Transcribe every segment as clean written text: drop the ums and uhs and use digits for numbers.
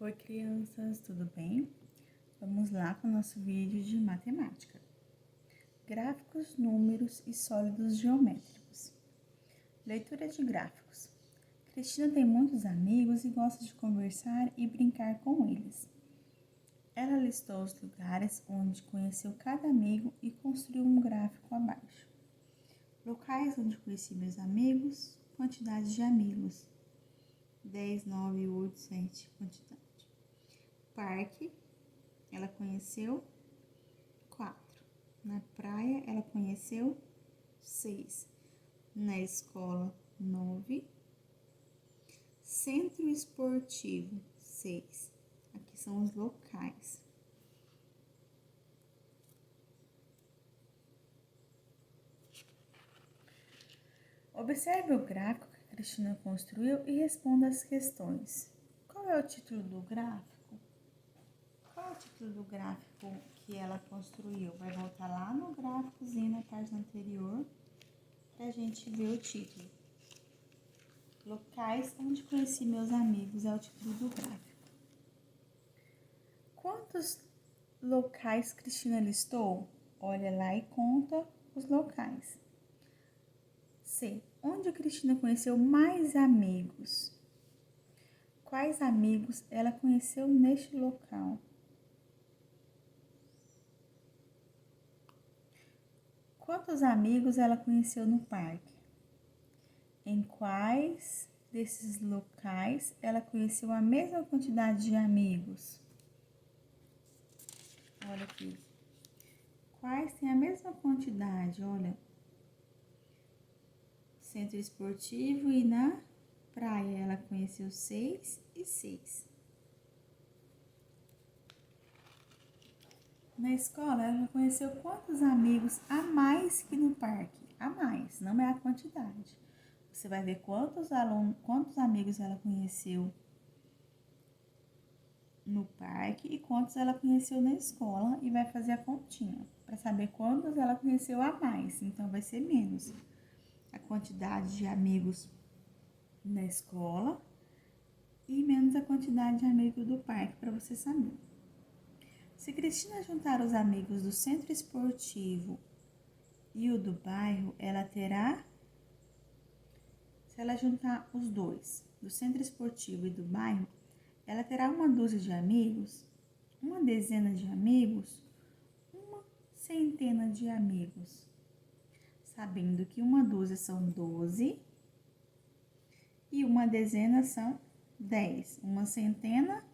Oi, crianças, tudo bem? Vamos lá com o nosso vídeo de matemática. Gráficos, números e sólidos geométricos. Leitura de gráficos. Cristina tem muitos amigos e gosta de conversar e brincar com eles. Ela listou os lugares onde conheceu cada amigo e construiu um gráfico abaixo. Locais onde conheci meus amigos, quantidade de amigos. 10, 9, 8, 7, quantidade. Parque, ela conheceu 4. Na praia, ela conheceu 6. Na escola, 9. Centro esportivo, 6. Aqui são os locais. Observe o gráfico que a Cristina construiu e responda as questões. Qual é o título do gráfico? Qual é o título do gráfico que ela construiu? Vai voltar lá no gráficozinho na página anterior pra gente ver o título. Locais onde conheci meus amigos é o título do gráfico. Quantos locais Cristina listou? Olha lá e conta os locais. C. Onde a Cristina conheceu mais amigos? Quais amigos ela conheceu neste local? Quantos amigos ela conheceu no parque? Em quais desses locais ela conheceu a mesma quantidade de amigos? Olha aqui. Quais têm a mesma quantidade? Olha. Centro esportivo e na praia ela conheceu 6 e 6. Na escola, ela conheceu quantos amigos a mais que no parque? A mais, não é a quantidade. Você vai ver quantos amigos ela conheceu no parque e quantos ela conheceu na escola e vai fazer a continha para saber quantos ela conheceu a mais. Então, vai ser menos a quantidade de amigos na escola e menos a quantidade de amigos do parque, para você saber. Se Cristina juntar os amigos do centro esportivo e o do bairro, ela terá... Se ela juntar os dois, do centro esportivo e do bairro, ela terá uma dúzia de amigos, uma dezena de amigos, uma centena de amigos. Sabendo que uma dúzia são 12 e uma dezena são 10. Uma centena,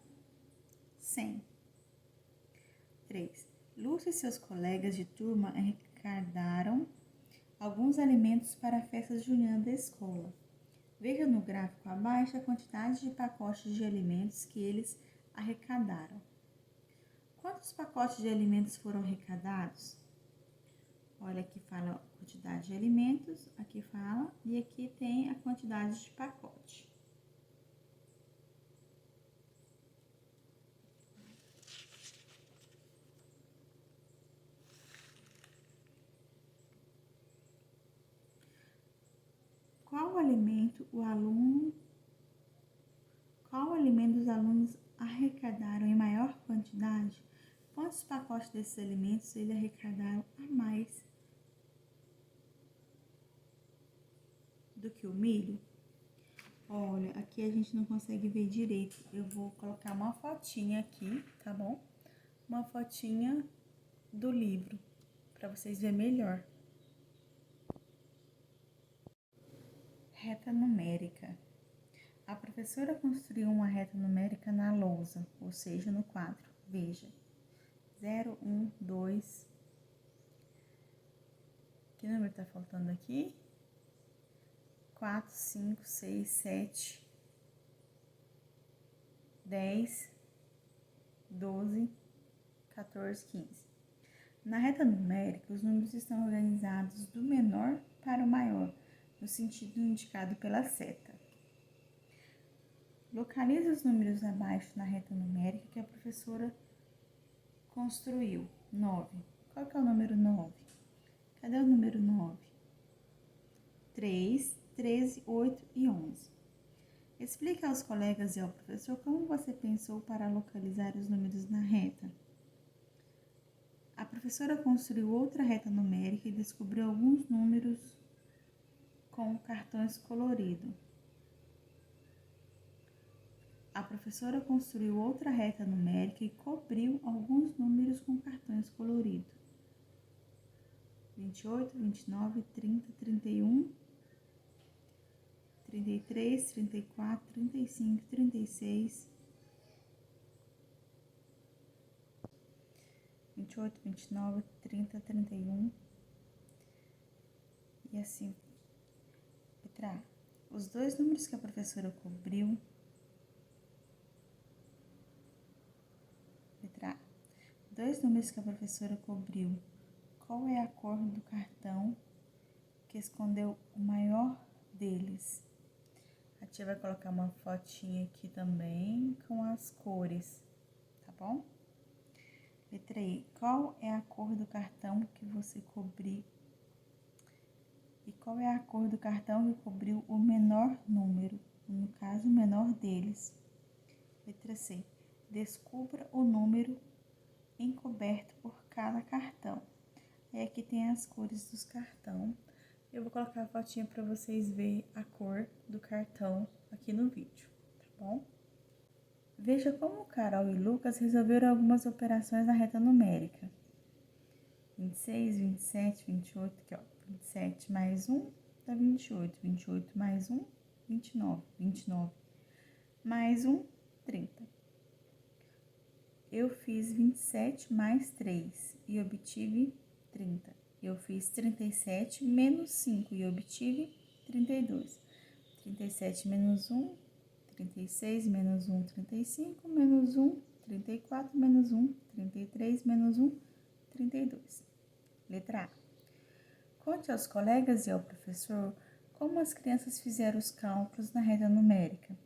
100. 3. Lúcia e seus colegas de turma arrecadaram alguns alimentos para a festa junina da escola. Veja no gráfico abaixo a quantidade de pacotes de alimentos que eles arrecadaram. Quantos pacotes de alimentos foram arrecadados? Olha, aqui fala a quantidade de alimentos, aqui fala, e aqui tem a quantidade de pacote. Qual alimento os alunos arrecadaram em maior quantidade? Quantos pacotes desses alimentos eles arrecadaram a mais do que o milho? Olha, aqui a gente não consegue ver direito. Eu vou colocar uma fotinha aqui, tá bom? Uma fotinha do livro, para vocês verem melhor. Reta numérica. A professora construiu uma reta numérica na lousa, ou seja, no quadro. Veja. 0, 1, 2. Que número tá faltando aqui? 4, 5, 6, 7, 10, 12, 14, 15. Na reta numérica, os números estão organizados do menor para o maior, no sentido indicado pela seta. Localize os números abaixo na reta numérica que a professora construiu. 9. Qual que é o número 9? Cadê o número 9? 3, 13, 8 e 11. Explique aos colegas e ao professor como você pensou para localizar os números na reta. A professora construiu outra reta numérica e descobriu alguns números com cartões coloridos. A professora construiu outra reta numérica e cobriu alguns números com cartões coloridos. 28, 29, 30, 31, 33, 34, 35, 36, 28, 29, 30, 31 e assim. Letra A. Os dois números que a professora cobriu. Letra A. Dois números que a professora cobriu. Qual é a cor do cartão que escondeu o maior deles? A tia vai colocar uma fotinha aqui também com as cores, tá bom? Letra E. Qual é a cor do cartão que você cobriu? E qual é a cor do cartão que cobriu o menor número? No caso, o menor deles. Letra C. Descubra o número encoberto por cada cartão. E aqui tem as cores dos cartões. Eu vou colocar a fotinha para vocês verem a cor do cartão aqui no vídeo, tá bom? Veja como Carol e Lucas resolveram algumas operações na reta numérica. 26, 27, 28, aqui ó. 27 mais 1 dá 28. 28 mais 1, 29. 29 mais 1, 30. Eu fiz 27 mais 3 e obtive 30. Eu fiz 37 menos 5 e obtive 32. 37 menos 1, 36 menos 1, 35, menos 1, 34 menos 1, 33 menos 1, 32. Letra A. Conte aos colegas e ao professor como as crianças fizeram os cálculos na reta numérica.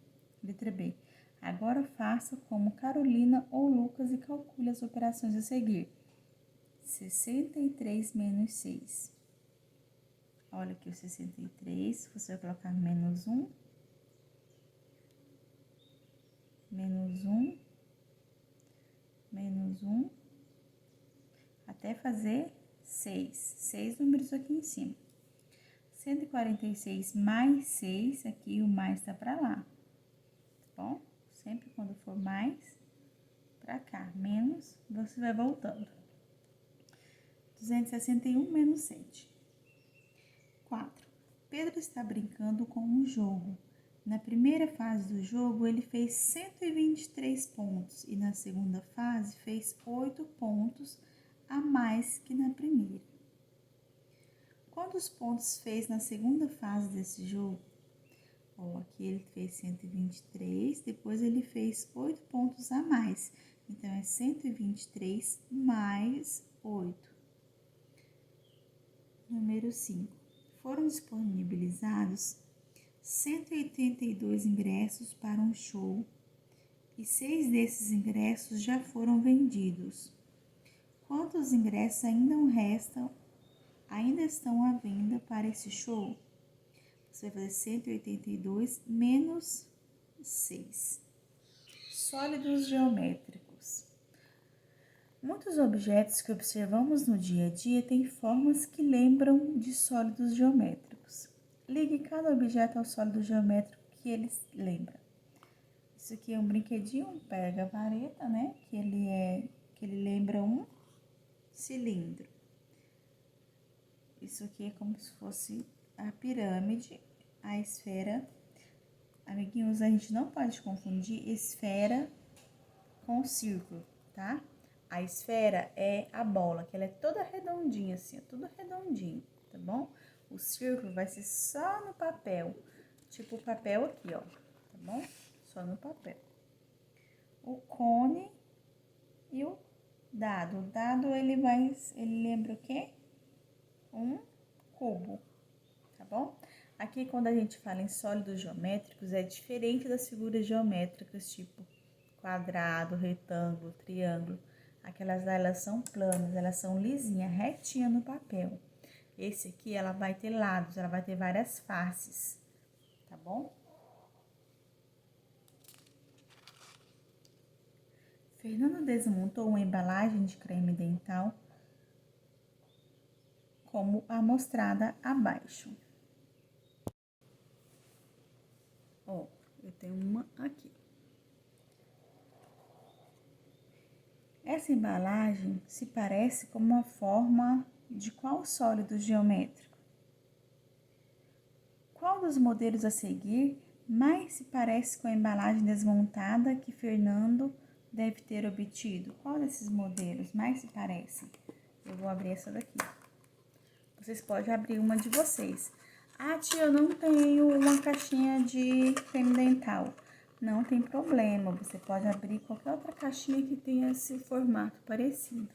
Letra B. Agora faça como Carolina ou Lucas e calcule as operações a seguir. 63 menos 6. Olha aqui o 63, você vai colocar menos 1, menos 1, menos 1, até fazer 6. 6 números aqui em cima. 146 mais 6, aqui o mais tá para lá, tá bom? Sempre quando for mais, para cá, menos, você vai voltando. 261 menos 7. 4. Pedro está brincando com um jogo. Na primeira fase do jogo, ele fez 123 pontos e na segunda fase fez 8 pontos a mais que na primeira. Quantos pontos fez na segunda fase desse jogo? Ó, aqui ele fez 123, depois ele fez 8 pontos a mais. Então, é 123 mais 8. Número 5. Foram disponibilizados 182 ingressos para um show e 6 desses ingressos já foram vendidos. Quantos ingressos ainda estão à venda para esse show? Você vai fazer 182 menos 6. Sólidos geométricos. Muitos objetos que observamos no dia a dia têm formas que lembram de sólidos geométricos. Ligue cada objeto ao sólido geométrico que ele lembra. Isso aqui é um brinquedinho, um pega-vareta, né? Que ele lembra um cilindro. Isso aqui é como se fosse a pirâmide, a esfera. Amiguinhos, a gente não pode confundir esfera com círculo, tá? A esfera é a bola, que ela é toda redondinha assim, tudo redondinho, tá bom? O círculo vai ser só no papel, tipo o papel aqui, ó, tá bom? Só no papel. O cone e o dado. O dado, ele lembra o quê? Um cubo, tá bom? Aqui, quando a gente fala em sólidos geométricos, é diferente das figuras geométricas, tipo quadrado, retângulo, triângulo. Aquelas lá, elas são planas, elas são lisinhas, retinhas no papel. Esse aqui, ela vai ter lados, ela vai ter várias faces, tá bom? Fernando desmontou uma embalagem de creme dental como a mostrada abaixo. Ó, eu tenho uma aqui. Essa embalagem se parece com uma forma de qual sólido geométrico? Qual dos modelos a seguir mais se parece com a embalagem desmontada que Fernando deve ter obtido? Qual desses modelos mais se parece? Eu vou abrir essa daqui. Vocês podem abrir uma de vocês. Ah, tia, eu não tenho uma caixinha de creme dental. Não tem problema, você pode abrir qualquer outra caixinha que tenha esse formato parecido.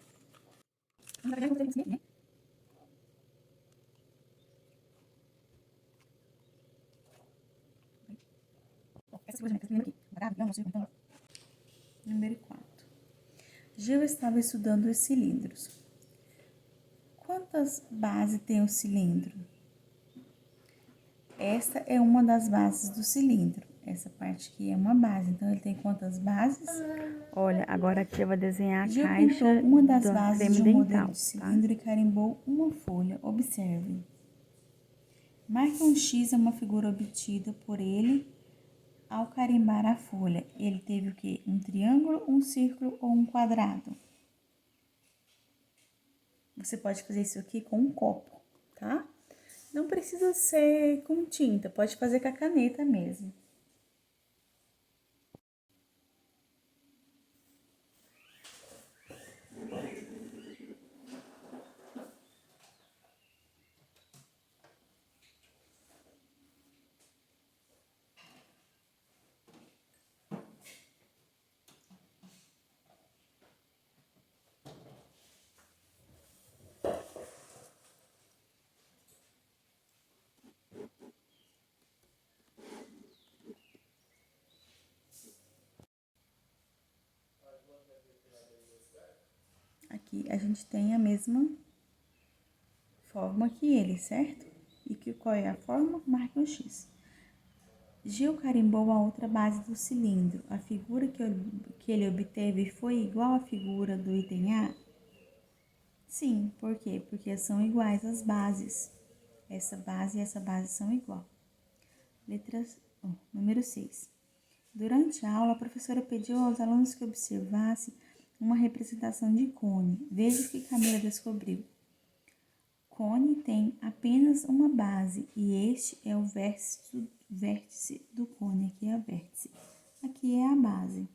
Número 4. Gil estava estudando os cilindros. Quantas bases tem o cilindro? Esta é uma das bases do cilindro. Essa parte aqui é uma base. Então, ele tem quantas bases? Olha, agora aqui eu vou desenhar a Gil caixa pintou uma das do bases creme de um dental, modelo de cilindro e carimbou uma folha. Observe. Marque um X é uma figura obtida por ele ao carimbar a folha. Ele teve o quê? Um triângulo, um círculo ou um quadrado? Você pode fazer isso aqui com um copo, tá? Não precisa ser com tinta, pode fazer com a caneta mesmo. Aqui a gente tem a mesma forma que ele, certo? E qual é a forma? Marque um X. Gil carimbou a outra base do cilindro. A figura que ele obteve foi igual à figura do item A? Sim, por quê? Porque são iguais as bases. Essa base e essa base são igual. Número 6. Durante a aula, a professora pediu aos alunos que observassem uma representação de cone. Veja o que Camila descobriu. Cone tem apenas uma base e este é o vértice do cone. Aqui é o vértice. Aqui é a base.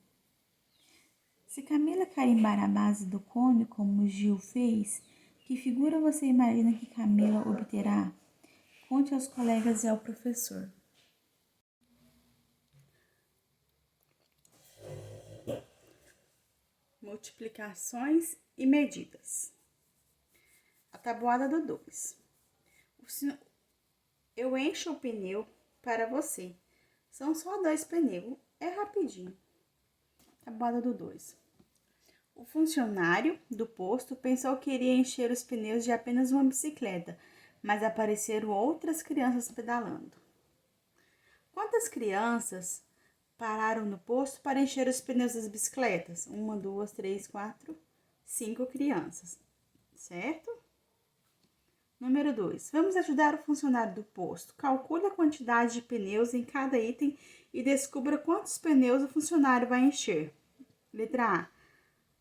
Se Camila carimbar a base do cone, como Gil fez, que figura você imagina que Camila obterá? Conte aos colegas e ao professor. Multiplicações e medidas. A tabuada do 2. Eu encho o pneu para você. São só 2 pneus. É rapidinho. Tabuada do 2. O funcionário do posto pensou que iria encher os pneus de apenas uma bicicleta, mas apareceram outras crianças pedalando. Quantas crianças pararam no posto para encher os pneus das bicicletas? 1, 2, 3, 4, 5 crianças, certo? Número 2. Vamos ajudar o funcionário do posto. Calcule a quantidade de pneus em cada item e descubra quantos pneus o funcionário vai encher. Letra A.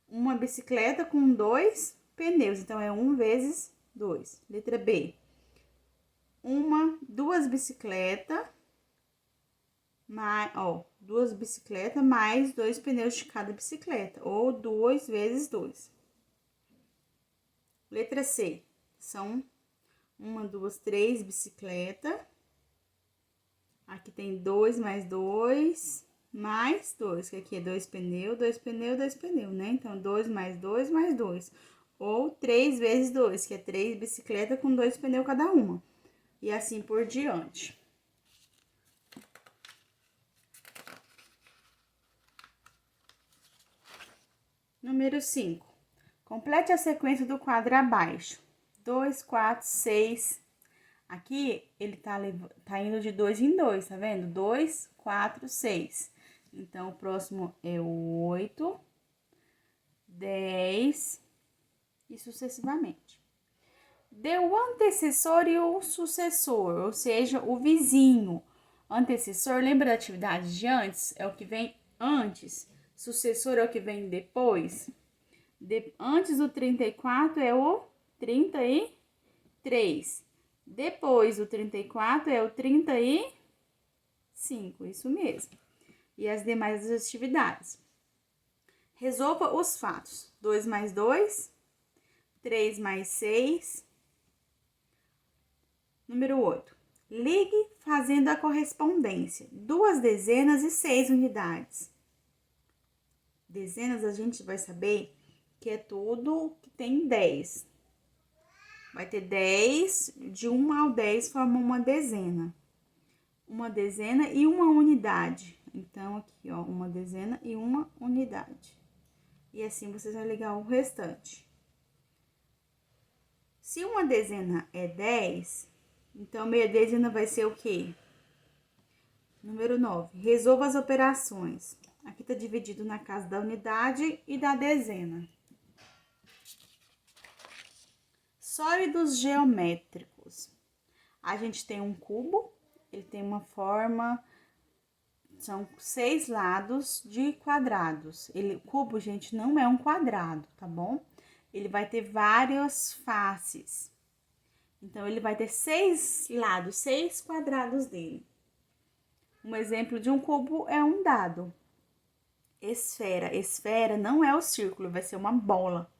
Uma bicicleta com 2 pneus, então é 1 vezes 2. Letra B. Duas bicicletas mais 2 pneus de cada bicicleta, ou 2 vezes 2. Letra C. São 1, 2, 3 bicicletas. Aqui tem 2 mais 2, mais 2, que aqui é 2 pneus, 2 pneus, 2 pneus, né? Então, 2 mais 2, mais 2. Ou 3 vezes 2, que é 3 bicicletas com 2 pneus cada uma. E assim por diante. Número 5. Complete a sequência do quadro abaixo. 2, 4, 6. Aqui, ele tá indo de 2 em 2, tá vendo? 2, 4, 6. Então, o próximo é o 8, 10 e sucessivamente. Deu o antecessor e o sucessor, ou seja, o vizinho. Antecessor, lembra da atividade de antes? É o que vem antes. Sucessor é o que vem depois. Antes do 34 é o 33. Depois do 34 é o 35, isso mesmo. E as demais atividades. Resolva os fatos. 2 mais 2, 3 mais 6. Número 8. Ligue fazendo a correspondência. 2 dezenas e 6 unidades. Dezenas a gente vai saber que é tudo que tem 10. Vai ter 10, de 1 ao 10 forma uma dezena. Uma dezena e uma unidade. Então, aqui, ó, uma dezena e uma unidade. E assim vocês vão ligar o restante. Se uma dezena é 10, então meia dezena vai ser o quê? Número 9. Resolva as operações. Aqui tá dividido na casa da unidade e da dezena. Sólidos geométricos. A gente tem um cubo, ele tem uma forma, são 6 lados de quadrados. O cubo, gente, não é um quadrado, tá bom? Ele vai ter várias faces. Então, ele vai ter 6 lados, 6 quadrados dele. Um exemplo de um cubo é um dado. Esfera. Esfera não é o círculo, vai ser uma bola.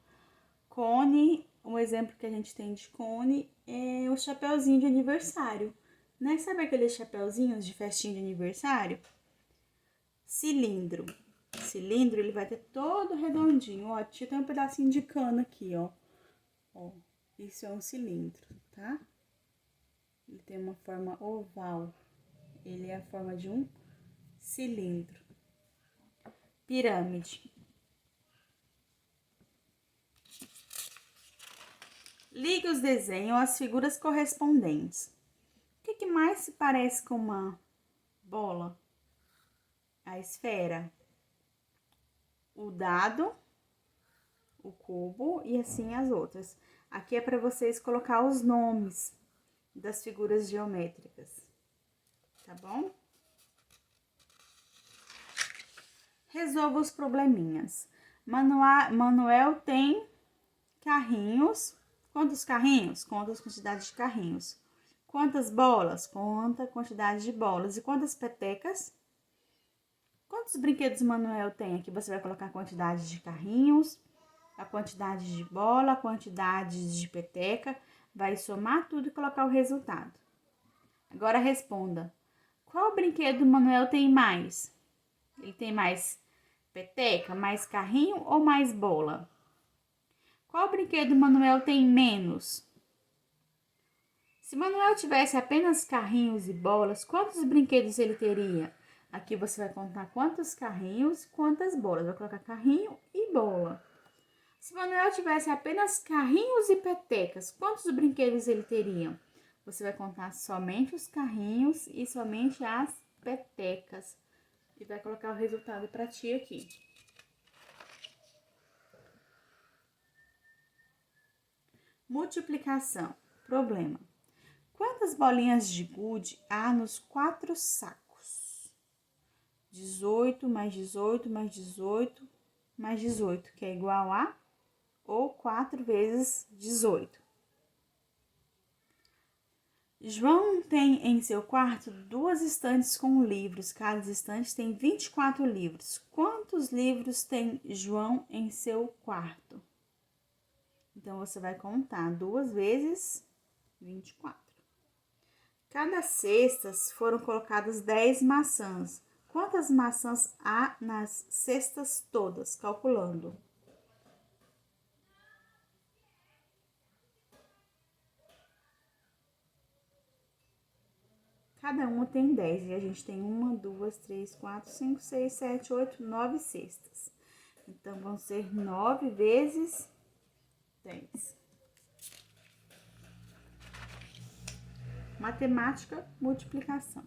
Cone, um exemplo que a gente tem de cone é o chapeuzinho de aniversário, né? Sabe aqueles chapeuzinhos de festinha de aniversário? Cilindro. Cilindro, ele vai ter todo redondinho, ó. Tinha até um pedacinho de cano aqui, ó. Ó, isso é um cilindro, tá? Ele tem uma forma oval. Ele é a forma de um cilindro. Pirâmide. Ligue os desenhos às figuras correspondentes. O que mais se parece com uma bola? A esfera, o dado, o cubo e assim as outras. Aqui é para vocês colocar os nomes das figuras geométricas, tá bom? Resolva os probleminhas. Manuel tem carrinhos. Quantos carrinhos? Conta as quantidades de carrinhos. Quantas bolas? Conta a quantidade de bolas. E quantas petecas? Quantos brinquedos Manuel tem? Aqui você vai colocar a quantidade de carrinhos, a quantidade de bola, a quantidade de peteca. Vai somar tudo e colocar o resultado. Agora responda. Qual brinquedo Manuel tem mais? Ele tem mais peteca, mais carrinho ou mais bola? Qual brinquedo Manuel tem menos? Se Manuel tivesse apenas carrinhos e bolas, quantos brinquedos ele teria? Aqui você vai contar quantos carrinhos e quantas bolas. Vai colocar carrinho e bola. Se Manuel tivesse apenas carrinhos e petecas, quantos brinquedos ele teria? Você vai contar somente os carrinhos e somente as petecas. E vai colocar o resultado para ti aqui. Multiplicação. Problema. Quantas bolinhas de gude há nos 4 sacos? 18 mais 18 mais 18 mais 18, que é igual a ou 4 vezes 18. João tem em seu quarto 2 estantes com livros. Cada estante tem 24 livros. Quantos livros tem João em seu quarto? Então, você vai contar 2 vezes 24. Cada cestas foram colocadas 10 maçãs. Quantas maçãs há nas cestas todas? Calculando. Cada uma tem 10 e a gente tem 1, 2, 3, 4, 5, 6, 7, 8, 9 cestas. Então, vão ser 9 vezes 10. Matemática, multiplicação.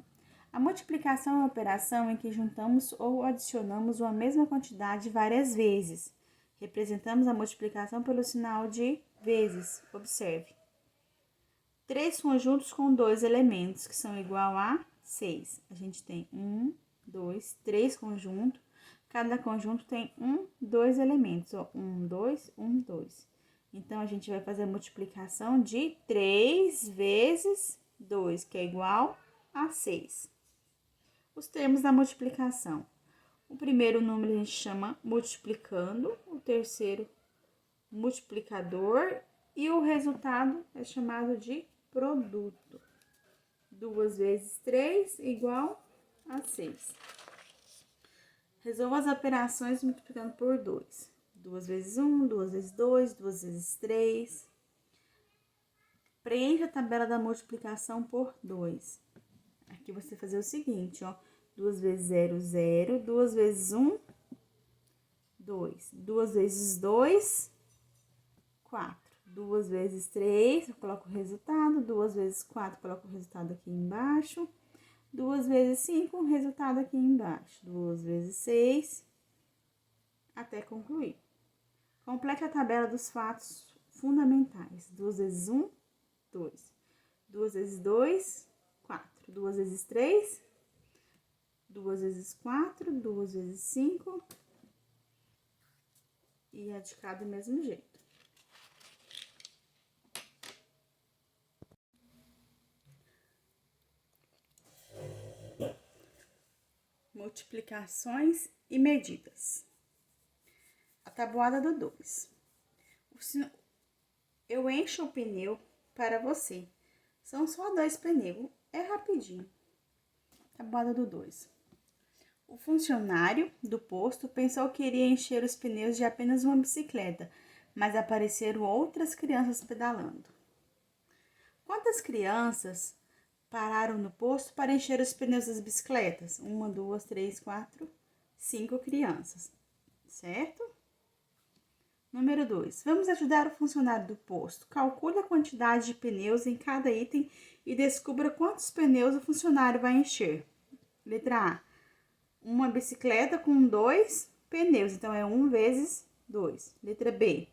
A multiplicação é uma operação em que juntamos ou adicionamos uma mesma quantidade várias vezes. Representamos a multiplicação pelo sinal de vezes. Observe. 3 conjuntos com 2 elementos, que são igual a 6. A gente tem 1, 2, 3 conjuntos. Cada conjunto tem 2 elementos. Ó, 1, 2, 1, 2. Então, a gente vai fazer a multiplicação de 3 vezes 2, que é igual a 6. Os termos da multiplicação. O primeiro número a gente chama multiplicando, o terceiro multiplicador e o resultado é chamado de produto. 2 vezes 3 igual a 6. Resolva as operações multiplicando por 2. 2 vezes 1, 2 vezes 2, 2 vezes 3. Preencha a tabela da multiplicação por 2. Aqui você vai fazer o seguinte, ó. 2 vezes 0, 0. 2 vezes 1, 2. 2 vezes 2, 4. 2 vezes 3, eu coloco o resultado. 2 vezes 4, coloco o resultado aqui embaixo. 2 vezes 5, o resultado aqui embaixo. 2 vezes 6, até concluir. Complete a tabela dos fatos fundamentais. 2 vezes 1, 2. 2 vezes 2, 4. 2 vezes 3, 2 vezes 4, 2 vezes 5. E é de cá do mesmo jeito. Multiplicações e medidas. A tabuada do 2. Eu encho o pneu para você. São só 2 pneus. É rapidinho. Tabuada do 2. O funcionário do posto pensou que iria encher os pneus de apenas uma bicicleta, mas apareceram outras crianças pedalando. Quantas crianças pararam no posto para encher os pneus das bicicletas? 1, 2, 3, 4, 5 crianças, certo? Número 2. Vamos ajudar o funcionário do posto. Calcule a quantidade de pneus em cada item e descubra quantos pneus o funcionário vai encher. Letra A. Uma bicicleta com 2 pneus, então é 1 vezes 2. Letra B.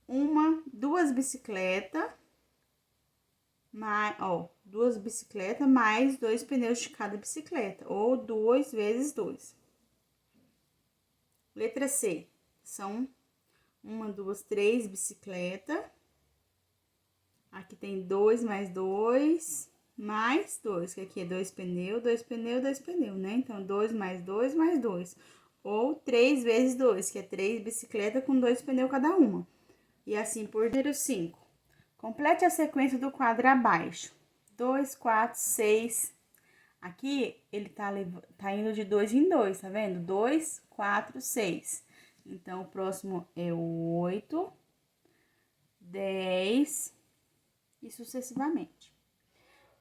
2 bicicletas, duas bicicletas mais 2 pneus de cada bicicleta, ou 2 vezes 2. Letra C. São 1, 2, 3 bicicletas. Aqui tem 2 mais 2, mais 2, que aqui é 2 pneus, 2 pneus, 2 pneus, né? Então, 2 mais 2, mais 2. Ou 3 vezes 2, que é 3 bicicletas com 2 pneus cada uma. E assim por número 5. Complete a sequência do quadro abaixo. 2, 4, 6. Aqui, ele tá indo de 2 em 2, tá vendo? 2, 4, 6. Então, o próximo é o 8, 10 e sucessivamente.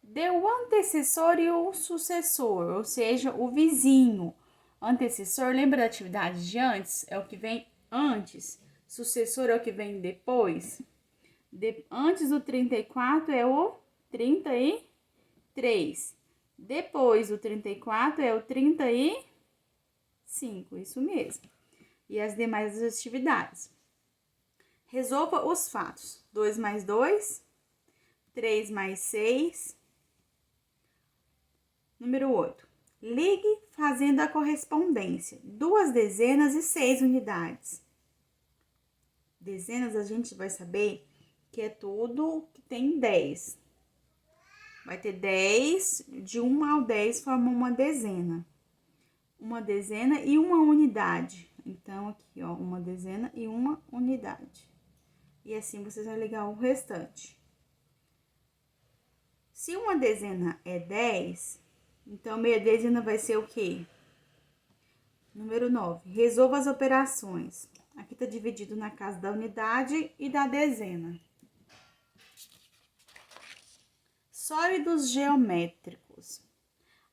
Dê o antecessor e o sucessor, ou seja, o vizinho. Antecessor, lembra da atividade de antes? É o que vem antes. Sucessor é o que vem depois. Antes do 34 é o 33. Depois do 34 é o 35, isso mesmo. E as demais atividades. Resolva os fatos. 2 mais 2, 3 mais 6. Número 8. Ligue fazendo a correspondência. 2 dezenas e 6 unidades. Dezenas a gente vai saber que é tudo que tem 10. Vai ter 10, de 1 ao 10 forma uma dezena. Uma dezena e uma unidade. Então, aqui, ó, uma dezena e uma unidade. E assim, vocês vão ligar o restante. Se uma dezena é 10, então meia dezena vai ser o quê? Número 9. Resolva as operações. Aqui tá dividido na casa da unidade e da dezena. Sólidos geométricos.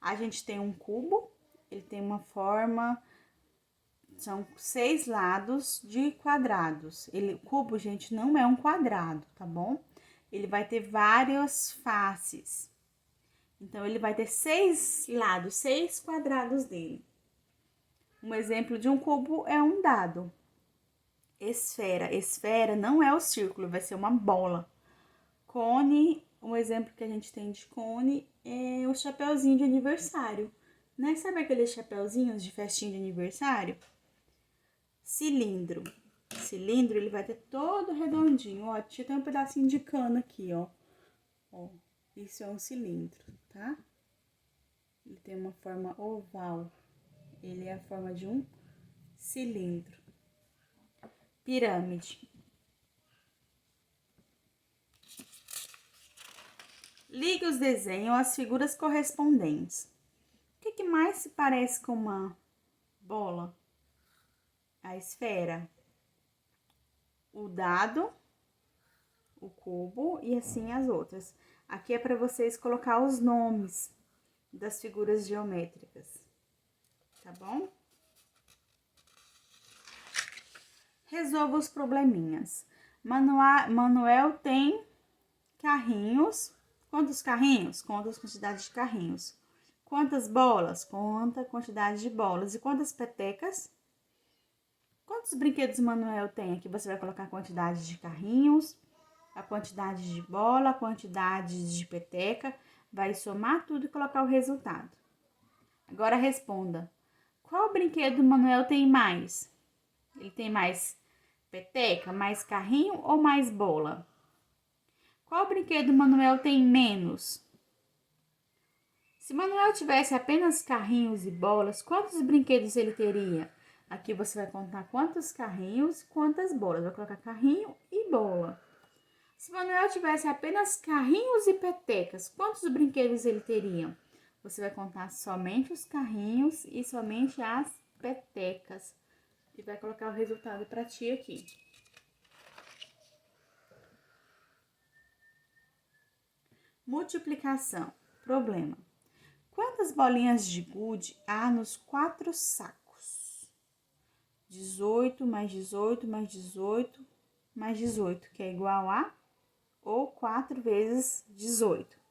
A gente tem um cubo, ele tem uma forma, são 6 lados de quadrados. O cubo, gente, não é um quadrado, tá bom? Ele vai ter várias faces. Então, ele vai ter 6 lados, 6 quadrados dele. Um exemplo de um cubo é um dado. esfera. Esfera não é o círculo, vai ser uma bola. Cone, um exemplo que a gente tem de cone é o chapeuzinho de aniversário, né? Sabe aqueles chapeuzinhos de festinha de aniversário? Cilindro. Cilindro, ele vai ter todo redondinho, ó. Tinha até um pedacinho de cano aqui, ó. Ó, isso é um cilindro, tá? Ele tem uma forma oval. Ele é a forma de um cilindro. Pirâmide. Ligue os desenhos às figuras correspondentes. O que mais se parece com uma bola? A esfera, o dado, o cubo e assim as outras. Aqui é para vocês colocar os nomes das figuras geométricas, tá bom? Resolva os probleminhas. Manuel tem carrinhos. Quantos carrinhos? Conta as quantidades de carrinhos. Quantas bolas? Conta a quantidade de bolas. E quantas petecas? Quantos brinquedos Manuel tem? Aqui você vai colocar a quantidade de carrinhos, a quantidade de bola, a quantidade de peteca. Vai somar tudo e colocar o resultado. Agora responda. Qual brinquedo Manuel tem mais? Ele tem mais peteca, mais carrinho ou mais bola? Qual brinquedo Manuel tem menos? Se Manuel tivesse apenas carrinhos e bolas, quantos brinquedos ele teria? Aqui você vai contar quantos carrinhos, quantas bolas. Vai colocar carrinho e bola. Se Manuel tivesse apenas carrinhos e petecas, quantos brinquedos ele teria? Você vai contar somente os carrinhos e somente as petecas. E vai colocar o resultado para ti aqui. Multiplicação. Problema. Quantas bolinhas de gude há nos 4 sacos? 18 mais 18 mais 18 mais 18, que é igual a ou 4 vezes 18.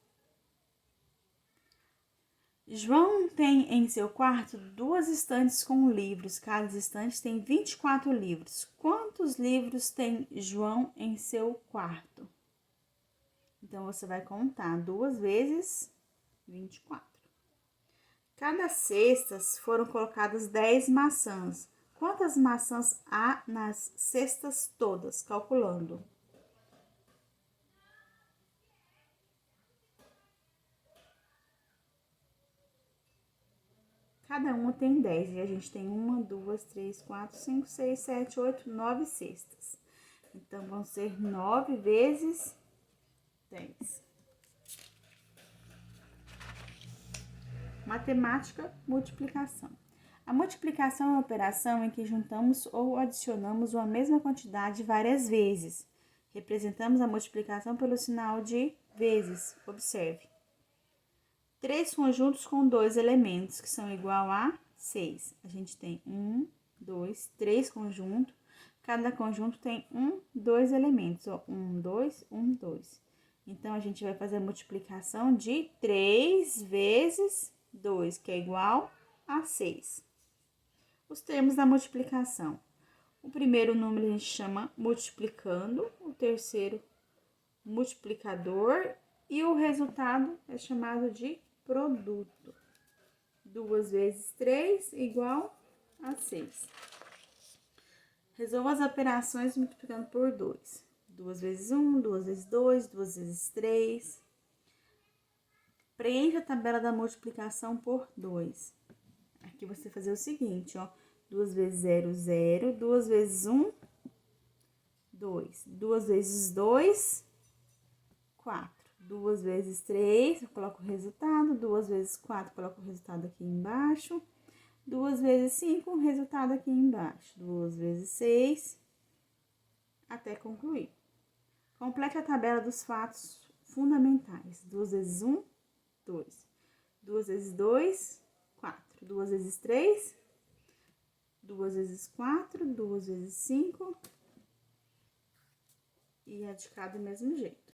João tem em seu quarto 2 estantes com livros. Cada estante tem 24 livros. Quantos livros tem João em seu quarto? Então, você vai contar 2 vezes 24. Cada cestas foram colocadas 10 maçãs. Quantas maçãs há nas cestas todas? Calculando. Cada uma tem 10 e a gente tem 1, 2, 3, 4, 5, 6, 7, 8, 9 cestas. Então, vão ser 9 vezes 10. Matemática, multiplicação. A multiplicação é uma operação em que juntamos ou adicionamos uma mesma quantidade várias vezes. Representamos a multiplicação pelo sinal de vezes. Observe. 3 conjuntos com 2 elementos, que são igual a 6. A gente tem 1, 2, 3 conjuntos. Cada conjunto tem 1, 2 elementos. Ó, 1, 2, 1, 2. Então, a gente vai fazer a multiplicação de 3 vezes 2, que é igual a 6. Os termos da multiplicação. O primeiro número a gente chama multiplicando, o terceiro multiplicador e o resultado é chamado de produto. 2 vezes 3 igual a 6. Resolva as operações multiplicando por 2. 2 vezes 1, 2 vezes 2, 2 vezes 3. Preencha a tabela da multiplicação por 2. Aqui você vai fazer o seguinte, ó. 2 vezes 0, 0. 2 vezes 1, 2. 2 vezes 2, 4. 2 vezes 3, eu coloco o resultado. 2 vezes 4, coloco o resultado aqui embaixo. 2 vezes 5, o resultado aqui embaixo. 2 vezes 6, até concluir. Complete a tabela dos fatos fundamentais. 2 vezes 1, 2. 2 vezes 2, 4. 2 vezes 3, 2 vezes 4, 2 vezes 5. E é de cá do mesmo jeito.